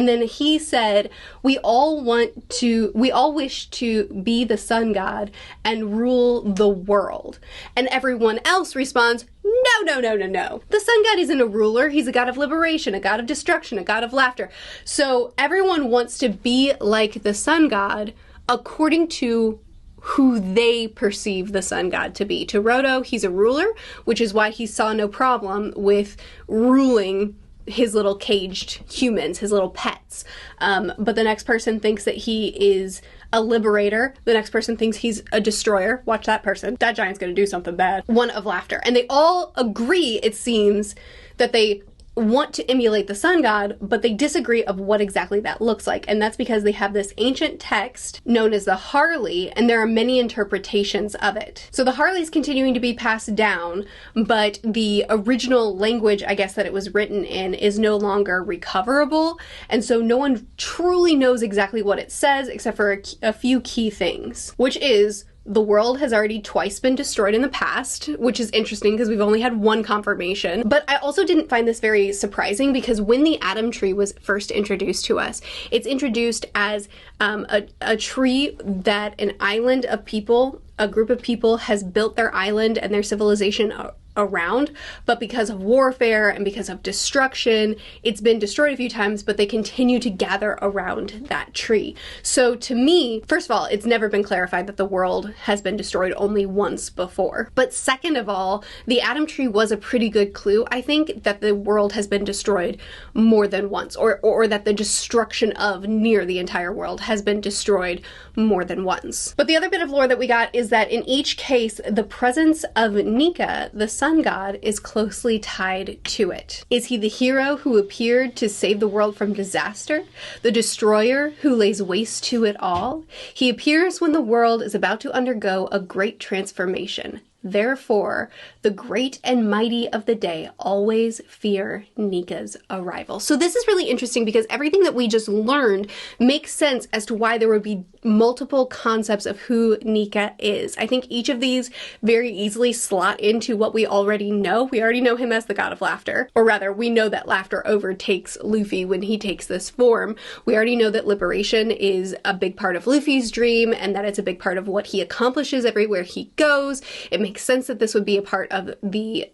And then he said, we all wish to be the sun god and rule the world. And everyone else responds, no, no, no, no, no. The sun god isn't a ruler. He's a god of liberation, a god of destruction, a god of laughter. So everyone wants to be like the sun god according to who they perceive the sun god to be. To Roto, he's a ruler, which is why he saw no problem with ruling his little caged humans, his little pets. But the next person thinks that he is a liberator. The next person thinks he's a destroyer. Watch that person. That giant's gonna do something bad. One of laughter. And they all agree, it seems, that they want to emulate the sun god, but they disagree of what exactly that looks like. And that's because they have this ancient text known as the Harley, and there are many interpretations of it. So the Harley is continuing to be passed down, but the original language, I guess, that it was written in is no longer recoverable. And so no one truly knows exactly what it says, except for a few key things, which is the world has already twice been destroyed in the past, which is interesting because we've only had one confirmation. But I also didn't find this very surprising because when the Adam tree was first introduced to us, it's introduced as a tree that an island of people, a group of people has built their island and their civilization around, but because of warfare and because of destruction, it's been destroyed a few times, but they continue to gather around that tree. So to me, first of all, it's never been clarified that the world has been destroyed only once before. But second of all, the Adam tree was a pretty good clue, I think, that the world has been destroyed more than once, or that the destruction of near the entire world has been destroyed more than once. But the other bit of lore that we got is that in each case, the presence of Nika, the sun god, is closely tied to it. Is he the hero who appeared to save the world from disaster? The destroyer who lays waste to it all? He appears when the world is about to undergo a great transformation. Therefore, the great and mighty of the day always fear Nika's arrival. So this is really interesting because everything that we just learned makes sense as to why there would be multiple concepts of who Nika is. I think each of these very easily slot into what we already know. We already know him as the god of laughter, or rather, we know that laughter overtakes Luffy when he takes this form. We already know that liberation is a big part of Luffy's dream and that it's a big part of what he accomplishes everywhere he goes. It makes sense that this would be a part of the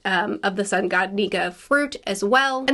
sun god Nika fruit as well.